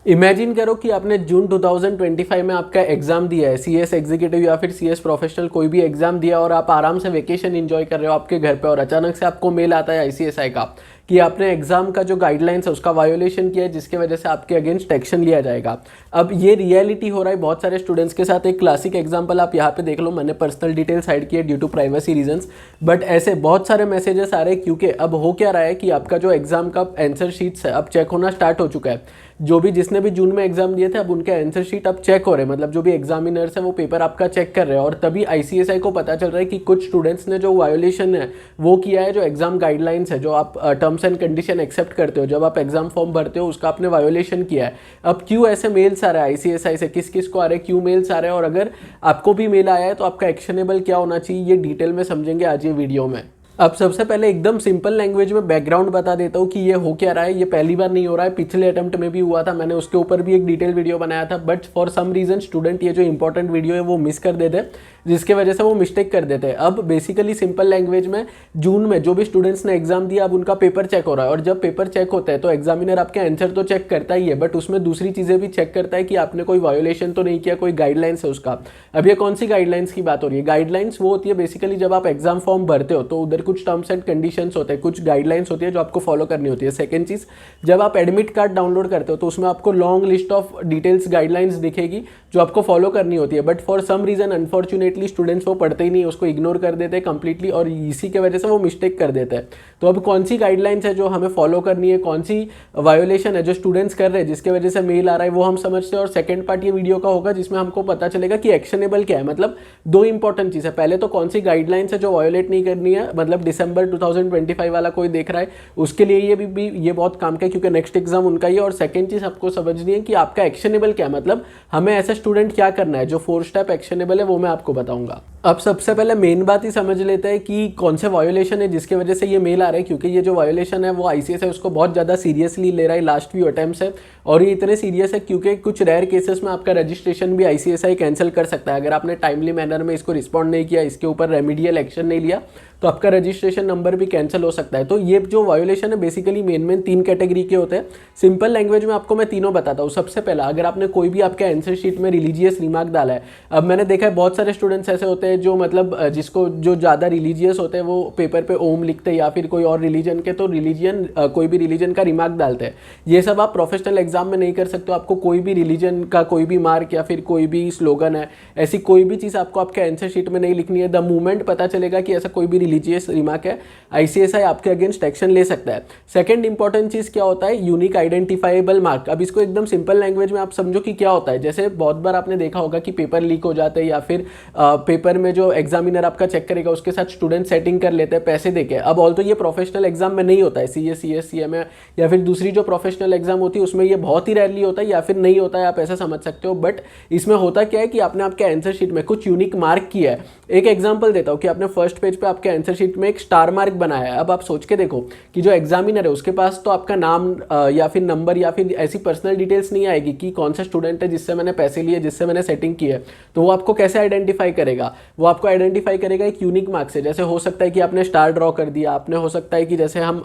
Imagine करो कि आपने जून 2025 में आपका एग्जाम दिया है, सीएस एग्जीक्यूटिव या फिर सीएस प्रोफेशनल कोई भी एग्जाम दिया और आप आराम से वेकेशन एंजॉय कर रहे हो आपके घर पे, और अचानक से आपको मेल आता है आईसीएसआई का कि आपने एग्जाम का जो गाइडलाइंस है उसका वायोलेशन किया है, जिसके वजह से आपके अगेंस्ट एक्शन लिया जाएगा। अब ये रियलिटी हो रहा है बहुत सारे स्टूडेंट्स के साथ। एक क्लासिक एग्जांपल आप यहाँ पे देख लो, मैंने पर्सनल डिटेल्स हाइड किए due to privacy reasons, but ऐसे बहुत सारे मैसेजेस आ रहे हैं क्योंकि अब हो क्या रहा है कि आपका जो एग्जाम का आंसर शीट्स है अब चेक होना स्टार्ट हो चुका है। जो भी जिसने भी जून में एग्जाम दिए थे अब उनके आंसर शीट अब चेक हो रहे हैं, मतलब जो भी एग्जामिनर्स है वो पेपर आपका चेक कर रहे हैं, और तभी आईसीएसआई को पता चल रहा है कि कुछ स्टूडेंट्स ने जो वायोलेशन है वो किया है, जो एग्जाम गाइडलाइंस है, जो आप टर्म्स एंड कंडीशन एक्सेप्ट करते हो जब आप एग्जाम फॉर्म भरते हो, उसका आपने वायोलेशन किया है। अब क्यों ऐसे मेल्स आ रहे हैं आईसीएसआई से, किस किस को आ रहे हैं, क्यों मेल्स आ रहे हैं, और अगर आपको भी मेल आया है तो आपका एक्शनेबल क्या होना चाहिए, ये डिटेल में समझेंगे आज ये वीडियो में। अब सबसे पहले एकदम सिंपल लैंग्वेज में बैकग्राउंड बता देता हूँ कि ये हो क्या रहा है। ये पहली बार नहीं हो रहा है, पिछले अटेम्प्ट में भी हुआ था, मैंने उसके ऊपर भी एक डिटेल वीडियो बनाया था, but for some reason student ये जो इंपॉर्टेंट वीडियो है वो मिस कर देते, जिसके वजह से वो मिस्टेक कर देते हैं। अब बेसिकली सिंपल लैंग्वेज में जून में जो भी स्टूडेंट्स ने एग्जाम दिया अब उनका पेपर चेक हो रहा है, और जब पेपर चेक होता है तो एग्जामिनर आपके आंसर तो चेक करता ही है, बट उसमें दूसरी चीज़ें भी चेक करता है कि आपने कोई वायोलेशन तो नहीं किया, कोई गाइडलाइंस है उसका। अब ये कौन सी गाइडलाइंस की बात हो रही है? गाइडलाइंस वो होती है बेसिकली जब आप एग्जाम फॉर्म भरते हो तो उधर कुछ टर्म्स एंड कंडीशंस होते हैं, कुछ गाइडलाइंस होती है जो आपको फॉलो करनी होती है। सेकंड चीज़, जब आप एडमिट कार्ड डाउनलोड करते हो तो उसमें आपको long list of details guidelines दिखेगी जो आपको फॉलो करनी होती है, but for some reason unfortunately students वो पढ़ते ही नहीं, उसको इग्नोर कर देते हैं कंप्लीटली, और इसी के वजह से वो मिस्टेक कर देते हैं। तो अब कौन सी गाइडलाइंस है जो हमें फॉलो करनी है, कौन सी वायोलेशन है जो स्टूडेंट्स कर रहे हैं जिसके वजह से मेल आ रहा है, वो हम समझते हैं। और सेकंड पार्ट ये वीडियो का होगा जिसमें हमको पता चलेगा कि एक्शनेबल क्या है। मतलब दो इंपॉर्टेंट चीज़ है, पहले तो कौन सी गाइडलाइंस है जो वायोलेट नहीं करनी है, मतलब दिसंबर 2025 वाला कोई देख रहा है उसके लिए ये बहुत काम का है क्योंकि नेक्स्ट एग्जाम उनका ही है। और सेकंड चीज़ आपको समझनी है कि आपका एक्शनेबल क्या है, मतलब हमें ऐसा स्टूडेंट क्या करना है। जो 4 स्टेप एक्शनेबल है वो मैं आपको बताऊंगा। अब सबसे पहले मेन बात ही समझ लेते हैं कि कौन से वायोलेशन है जिसके वजह से ये मेल आ रहा है, क्योंकि ये जो वायोलेशन है वो आईसीएस है उसको बहुत ज़्यादा सीरियसली ले रहा है लास्ट फ्यू अटेम्प्ट्स है, और ये इतने सीरियस है क्योंकि कुछ रेयर केसेस में आपका रजिस्ट्रेशन भी आईसीएसआई कैंसिल कर सकता है। अगर आपने टाइमली मैनर में इसको रिस्पॉन्ड नहीं किया, इसके ऊपर रेमीडियल एक्शन नहीं लिया, तो आपका रजिस्ट्रेशन नंबर भी कैंसिल हो सकता है। तो ये जो वायोलेशन है बेसिकली मेन 3 कैटेगरी के होते हैं। सिंपल लैंग्वेज में आपको मैं तीनों बताता हूँ। सबसे पहला, अगर आपने कोई भी आपके आंसर शीट में रिलीजियस रिमार्क डाला है। अब मैंने देखा है बहुत सारे स्टूडेंट्स ऐसे होते हैं जो मतलब जिसको जो ज़्यादा रिलीजियस होते हैं वो पेपर पे ओम लिखते हैं या फिर कोई और रिलीजन के, तो रिलीजन कोई भी रिलीजन का रिमार्क डालते हैं। ये सब आप प्रोफेशनल एग्जाम में नहीं कर सकते हो। आपको कोई भी रिलीजन का कोई भी मार्क या फिर कोई भी स्लोगन है, ऐसी कोई भी चीज़ आपको आपके आंसर शीट में नहीं लिखनी है। द मूवमेंट पता चलेगा कि ऐसा कोई भी रिलीजियस रिमार्क है, आईसीएसआई आपके अगेंस्ट एक्शन ले सकता है। सेकंड इंपॉर्टेंट चीज़ क्या होता है? Unique identifiable mark. अब इसको एकदम सिंपल लैंग्वेज में आप समझो कि क्या होता है। जैसे बहुत बार आपने देखा होगा कि पेपर लीक हो जाते हैं या फिर पेपर में जो एग्जामिनर आपका चेक करेगा उसके साथ स्टूडेंट सेटिंग कर लेते हैं पैसे देके। अब ऑल्दो ये प्रोफेशनल एग्जाम में नहीं होता है, सीएस सीएमए या फिर दूसरी जो प्रोफेशनल एग्जाम होती है उसमें ये बहुत ही रेयरली होता है या फिर नहीं होता है, आप ऐसा समझ सकते हो। बट इसमें होता क्या है कि आपने आपके आंसर शीट में कुछ यूनिक मार्क किया है। एक एग्जाम्पल देता हूँ कि आपने फर्स्ट पेज पे आपके आंसर शीट में एक स्टार मार्क बनाया है। अब आप सोच के देखो कि जो एग्जामिनर है उसके पास तो आपका नाम या फिर नंबर या फिर ऐसी पर्सनल डिटेल्स नहीं आएगी कि कौन सा स्टूडेंट है जिससे मैंने पैसे लिए, जिससे मैंने सेटिंग की है। तो वो आपको कैसे आइडेंटिफाई करेगा? वो आपको आइडेंटिफाई करेगा एक यूनिक मार्क से। जैसे हो सकता है कि आपने स्टार ड्रॉ कर दिया, आपने हो सकता है कि जैसे हम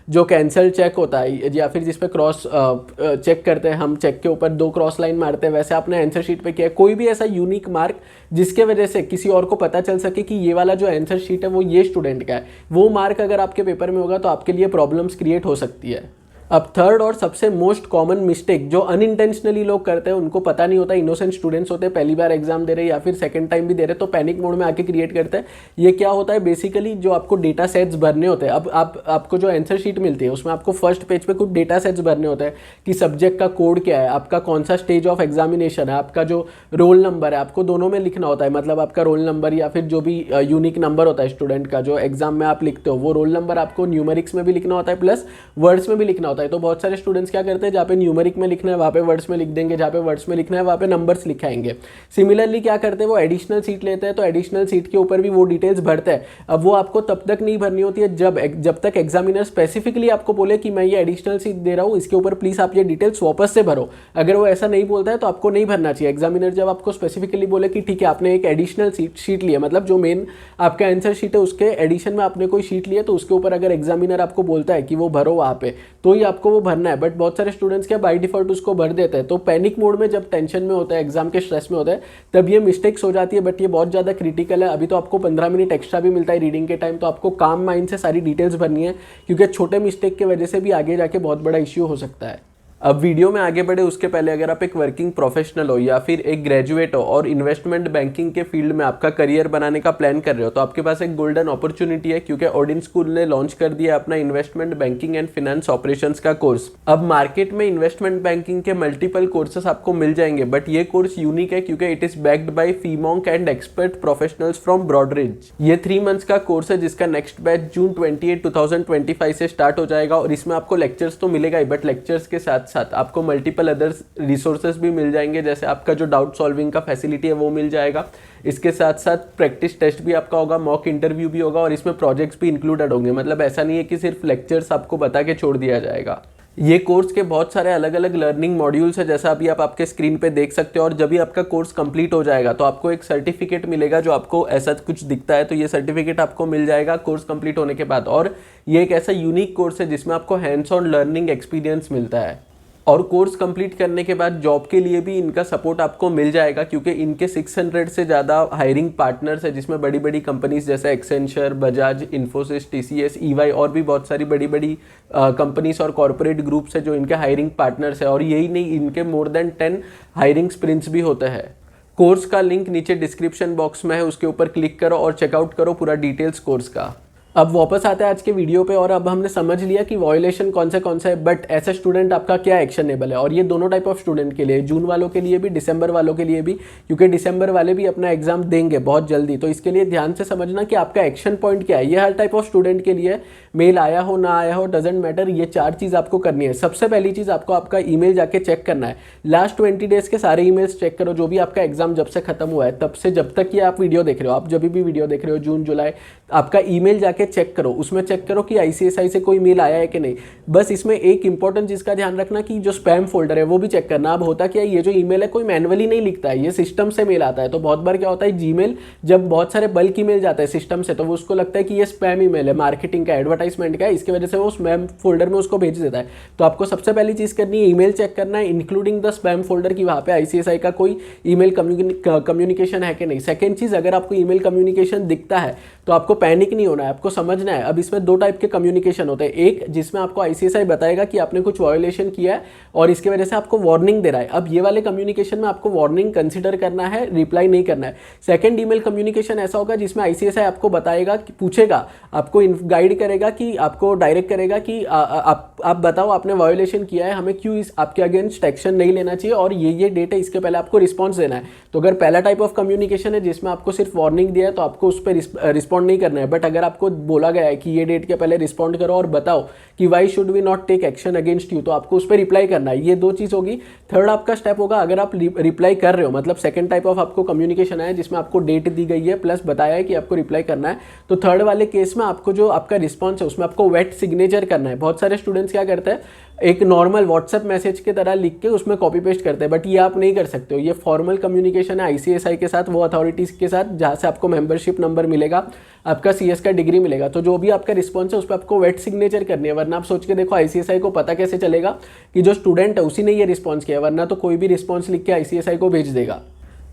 जो कैंसिल चेक होता है या फिर जिस पे क्रॉस चेक करते हैं, हम चेक के ऊपर 2 क्रॉस लाइन मारते हैं, वैसे आपने आंसर शीट पे किया। कोई भी ऐसा यूनिक मार्क जिसके वजह से किसी और को पता चल सके कि ये वाला जो आंसर शीट है वो ये स्टूडेंट का है, वो मार्क अगर आपके पेपर में होगा तो आपके लिए प्रॉब्लम्स क्रिएट हो सकती है। अब थर्ड और सबसे मोस्ट कॉमन मिस्टेक जो अनइंटेंशनली लोग करते हैं, उनको पता नहीं होता, इनोसेंट स्टूडेंट्स होते हैं, पहली बार एग्जाम दे रहे या फिर सेकंड टाइम भी दे रहे, तो पैनिक मोड में आके क्रिएट करते हैं। ये क्या होता है? बेसिकली जो आपको डेटा सेट्स भरने होते हैं, अब आपको जो आंसर शीट मिलती है उसमें आपको फर्स्ट पेज पे कुछ डेटा सेट्स भरने होते हैं कि सब्जेक्ट का कोड क्या है, आपका कौन सा स्टेज ऑफ एग्जामिनेशन है, आपका जो रोल नंबर है, आपको दोनों में लिखना होता है। मतलब आपका रोल नंबर या फिर जो भी यूनिक नंबर होता है स्टूडेंट का जो एग्जाम में आप लिखते हो, वो रोल नंबर आपको न्यूमेरिक्स में भी लिखना होता है प्लस वर्ड्स में भी लिखना होता है। तो बहुत सारे स्टूडेंट्स क्या करते हैं, जहाँ पे न्यूमेरिक में लिखना है वहाँ पे वर्ड्स में लिख देंगे, जहाँ पे वर्ड्स में लिखना है वहाँ पे नंबर्स लिखाएंगे। सिमिलरली क्या करते हैं, वो एडिशनल सीट लेते हैं, तो एडिशनल सीट के ऊपर भी वो डिटेल्स भरते हैं। अब वो आपको तब तक नहीं भरनी होती है जब तक एग्जामिनर स्पेसिफिकली आपको बोले कि मैं ये एडिशनल सीट दे रहा हूँ, इसके ऊपर प्लीज आप ये डिटेल्स वापस से भरो। अगर वो ऐसा नहीं बोलता है तो आपको नहीं भरना चाहिए। एग्जामिनर जब आपको स्पेसिफिकली बोले कि ठीक है आपने एक एडिशनल शीट लिया, मतलब जो मेन आपका आंसर शीट है उसके एडिशन में आपने कोई शीट लिया, तो उसके ऊपर अगर एग्जामिनर आपको बोलता है कि वो भरो वहाँ पे, तो ही आपको वो भरना है, बट बहुत सारे स्टूडेंट्स क्या बाय डिफॉल्ट उसको भर देते हैं। तो पैनिक मोड में जब टेंशन में होता है, एग्जाम के स्ट्रेस में होता है, तब ये मिस्टेक्स हो जाती है, बट ये बहुत ज़्यादा क्रिटिकल है। अभी तो आपको 15 मिनट एक्स्ट्रा भी मिलता है रीडिंग के टाइम, तो आपको काम माइंड से सारी डिटेल्स भरनी है, क्योंकि छोटे मिस्टेक की वजह से भी आगे जाके बहुत बड़ा इश्यू हो सकता है। अब वीडियो में आगे बढ़े उसके पहले, अगर आप एक वर्किंग प्रोफेशनल हो या फिर एक ग्रेजुएट हो और इन्वेस्टमेंट बैंकिंग के फील्ड में आपका करियर बनाने का प्लान कर रहे हो, तो आपके पास एक गोल्डन अपॉर्चुनिटी है, क्योंकि ओडिन स्कूल ने लॉन्च कर दिया अपना investment banking and finance operations का कोर्स। अब मार्केट में इन्वेस्टमेंट बैंकिंग के मल्टीपल कोर्सेस आपको मिल जाएंगे, बट ये कोर्स यूनिक है क्योंकि it is backed by FinMonk and expert professionals from Broadridge. ये 3 मंथ्स का कोर्स है, जिसका नेक्स्ट बैच जून 28, 2025 से स्टार्ट हो जाएगा। और इसमें आपको लेक्चर्स तो मिलेगा ही, बट लेक्चर्स के साथ साथ आपको मल्टीपल अदर्स रिसोर्सेज भी मिल जाएंगे, जैसे आपका जो डाउट सॉल्विंग का फैसिलिटी है वो मिल जाएगा। इसके साथ साथ प्रैक्टिस टेस्ट भी आपका होगा, मॉक इंटरव्यू भी होगा, और इसमें प्रोजेक्ट्स भी इंक्लूडेड होंगे। मतलब ऐसा नहीं है कि सिर्फ लेक्चर्स आपको बता के छोड़ दिया जाएगा। ये कोर्स के बहुत सारे अलग अलग लर्निंग मॉड्यूल्स है, जैसा अभी आप आपके स्क्रीन पे देख सकते हो। और जब भी आपका कोर्स कंप्लीट हो जाएगा तो आपको एक सर्टिफिकेट मिलेगा, जो आपको ऐसा कुछ दिखता है, तो ये सर्टिफिकेट आपको मिल जाएगा कोर्स कंप्लीट होने के बाद। और ये एक ऐसा यूनिक कोर्स है जिसमें आपको हैंड्स ऑन लर्निंग एक्सपीरियंस मिलता है। और कोर्स कंप्लीट करने के बाद जॉब के लिए भी इनका सपोर्ट आपको मिल जाएगा, क्योंकि इनके 600 से ज़्यादा हायरिंग पार्टनर्स है, जिसमें बड़ी बड़ी कंपनीज जैसे Accenture, Bajaj, Infosys, TCS, EY और भी बहुत सारी बड़ी बड़ी कंपनीज और कॉर्पोरेट ग्रुप्स है जो इनके हायरिंग पार्टनर्स है। और यही नहीं, इनके मोर देन 10 हायरिंग स्प्रिंट्स भी होते हैं। कोर्स का लिंक नीचे डिस्क्रिप्शन बॉक्स में है, उसके ऊपर क्लिक करो और चेकआउट करो पूरा डिटेल्स कोर्स का। अब वापस आते हैं आज के वीडियो पे, और अब हमने समझ लिया कि वॉयलेशन कौन सा है, बट ऐसा स्टूडेंट आपका क्या एक्शनेबल है। और ये दोनों टाइप ऑफ स्टूडेंट के लिए, जून वालों के लिए भी, दिसंबर वालों के लिए भी, क्योंकि दिसंबर वाले भी अपना एग्जाम देंगे बहुत जल्दी। तो इसके लिए ध्यान से समझना कि आपका एक्शन पॉइंट क्या है। ये हर टाइप ऑफ स्टूडेंट के लिए, मेल आया हो ना आया हो, डजेंट मैटर, ये 4 चीज़ आपको करनी है। सबसे पहली चीज़, आपको आपका ईमेल जाके चेक करना है। लास्ट 20 डेज के सारे ईमेल्स चेक करो, जो भी आपका एग्जाम जब से खत्म हुआ है तब से जब तक ये आप वीडियो देख रहे हो, आप जब भी वीडियो देख रहे हो, जून जुलाई, आपका ईमेल जाके चेक करो। उसमें चेक करो कि ICSI से कोई मेल आया है कि नहीं। बस इसमें एक इंपॉर्टेंट चीज का ध्यान रखना कि जो स्पैम फोल्डर है वो भी चेक करना। अब होता क्या है, ये जो ईमेल है कोई मैनुअली नहीं लिखता है, ये सिस्टम से मेल आता है। तो बहुत बार क्या होता है, जीमेल जब बहुत सारे बल्क ईमेल जाते हैं सिस्टम से, तो वो उसको लगता है कि ये स्पैम ईमेल है, मार्केटिंग का, एडवर्टाइजमेंट का है, इसकी वजह से वो स्पैम फोल्डर में उसको भेज देता है। तो आपको सबसे पहली चीज करनी है, ईमेल चेक करना है, इंक्लूडिंग द स्पैम फोल्डर, की वहां पे ICSI का कोई ईमेल कम्युनिकेशन है कि नहीं। सेकेंड चीज, अगर आपको ईमेल कम्युनिकेशन दिखता है तो आपको पैनिक नहीं होना है, आपको समझना है। अब इसमें 2 टाइप के कम्युनिकेशन होते हैं। एक जिसमें आपको ICSI बताएगा कि आपने कुछ वायोलेशन किया है और इसकी वजह से आपको वार्निंग दे रहा है। अब ये वाले कम्युनिकेशन में आपको वार्निंग कंसीडर करना है, रिप्लाई नहीं करना है। सेकंड ईमेल कम्युनिकेशन ऐसा होगा जिसमें ICSI आपको बताएगा, कि पूछेगा, आपको गाइड करेगा, कि आपको डायरेक्ट करेगा कि आप बताओ आपने वायोलेशन किया है, हमें क्यों इस आपके अगेंस्ट एक्शन नहीं लेना चाहिए, और ये डेट है, इसके पहले आपको रिस्पॉन्स देना है। तो अगर पहला टाइप ऑफ कम्युनिकेशन है जिसमें आपको सिर्फ वार्निंग दिया है, तो आपको उस पर रिस्पॉन्ड नहीं करना है। बट अगर आपको बोला गया है कि ये डेट के पहले रिस्पॉन्ड करो और बताओ कि why should we not take action against you, तो आपको उस पर रिप्लाई करना है। ये 2 चीज होगी। थर्ड आपका स्टेप होगा, अगर आप रिप्लाई कर रहे हो, मतलब सेकंड टाइप ऑफ आपको कम्युनिकेशन है जिसमें आपको डेट दी गई है प्लस बताया है कि आपको रिप्लाई करना है, तो थर्ड वाले केस में आपको जो आपका रिस्पॉन्स है उसमें आपको वेट सिग्नेचर करना है। बहुत सारे स्टूडेंट्स क्या करते हैं, एक नॉर्मल व्हाट्सएप मैसेज की तरह लिख के उसमें कॉपी पेस्ट करते हैं, बट ये आप नहीं कर सकते हो। ये फॉर्मल कम्युनिकेशन है ICSI के साथ, वो अथॉरिटीज के साथ, जहां से आपको मेंबरशिप नंबर मिलेगा, आपका CS का डिग्री मिलेगा। तो जो भी आपका रिस्पॉन्स है उस पर आपको वेट सिग्नेचर करनी है, वरना आप सोच के देखो ICSI को पता कैसे चलेगा कि जो स्टूडेंट है उसी ने ये रिस्पॉन्स किया, वरना तो कोई भी रिस्पॉन्स लिख के ICSI को भेज देगा।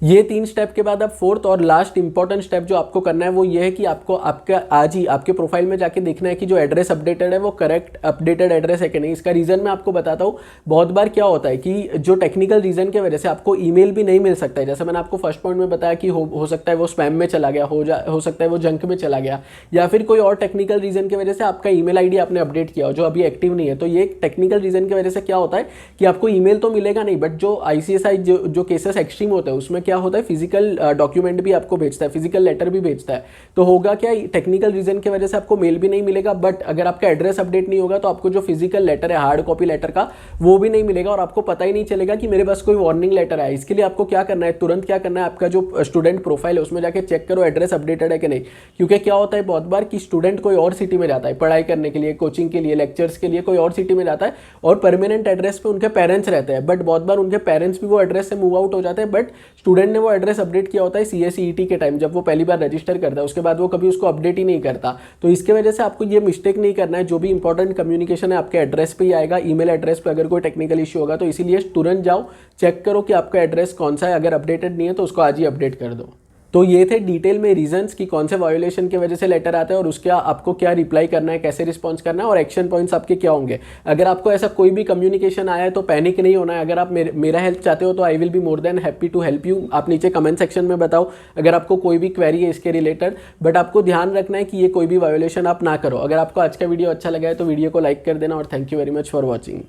ये 3 स्टेप के बाद अब फोर्थ और लास्ट इंपॉर्टेंट स्टेप जो आपको करना है वो ये है कि आपको आपका आज ही आपके प्रोफाइल में जाके देखना है कि जो एड्रेस अपडेटेड है वो करेक्ट अपडेटेड एड्रेस है कि नहीं। इसका रीजन मैं आपको बताता हूँ। बहुत बार क्या होता है कि जो टेक्निकल रीजन की वजह से आपको ईमेल भी नहीं मिल सकता है, जैसे मैंने आपको फर्स्ट पॉइंट में बताया कि हो सकता है वो स्पैम में चला गया, हो सकता है वो जंक में चला गया, या फिर कोई और टेक्निकल रीजन की वजह से आपका ईमेल आईडी आपने अपडेट किया हो जो अभी एक्टिव नहीं है। तो ये टेक्निकल रीजन की वजह से क्या होता है कि आपको ईमेल तो मिलेगा नहीं, बट जो ICSI जो केसेस एक्सट्रीम होते हैं उसमें क्या होता है, फिजिकल डॉक्यूमेंट भी आपको भेजता है, फिजिकल लेटर भी भेजता है। तो होगा क्या, टेक्निकल रीजन की वजह से आपको मेल भी नहीं मिलेगा, बट अगर आपका एड्रेस अपडेट नहीं होगा तो आपको जो फिजिकल लेटर है हार्ड कॉपी लेटर का वो भी नहीं मिलेगा, और आपको पता ही नहीं चलेगा कि मेरे पास कोई वार्निंग लेटर है। इसके लिए आपको क्या करना है, तुरंत क्या करना है, आपका जो स्टूडेंट प्रोफाइल है उसमें जाके चेक करो एड्रेस अपडेटेड है कि नहीं। क्योंकि क्या होता है बहुत बार कि स्टूडेंट कोई और सिटी में जाता है पढ़ाई करने के लिए, कोचिंग के लिए, लेक्चर्स के लिए कोई और सिटी में जाता है, और परमानेंट एड्रेस पे उनके पेरेंट्स रहते हैं, बट बहुत बार उनके पेरेंट्स भी वो एड्रेस से मूव आउट हो जाते हैं, बट स्टूडेंट स्टूडेंट ने वो एड्रेस अपडेट किया होता है CSET के टाइम, जब वो पहली बार रजिस्टर करता है, उसके बाद वो कभी उसको अपडेट ही नहीं करता। तो इसके वजह से आपको ये मिस्टेक नहीं करना है, जो भी इंपॉर्टेंट कम्युनिकेशन है आपके एड्रेस पे ही आएगा, ईमेल एड्रेस पे अगर कोई टेक्निकल इश्यू होगा तो। इसीलिए तुरंत जाओ, चेक करो कि आपका एड्रेस कौन सा है, अगर अपडेटेड नहीं है तो उसको आज ही अपडेट कर दो। तो ये थे डिटेल में रीजंस कि कौन से वायोलेशन की वजह से लेटर आता है और उसका आपको क्या रिप्लाई करना है, कैसे रिस्पॉन्स करना है और एक्शन पॉइंट्स आपके क्या होंगे। अगर आपको ऐसा कोई भी कम्युनिकेशन आया है तो पैनिक नहीं होना है। अगर आप मेरा हेल्प चाहते हो तो I will be more than happy to help you. आप नीचे कमेंट सेक्शन में बताओ अगर आपको कोई भी क्वेरी है इसके रिलेटेड। बट आपको ध्यान रखना है कि ये कोई भी वायोलेशन आप ना करो। अगर आपको आज का वीडियो अच्छा लगा है तो वीडियो को लाइक कर देना और thank you very much for watching.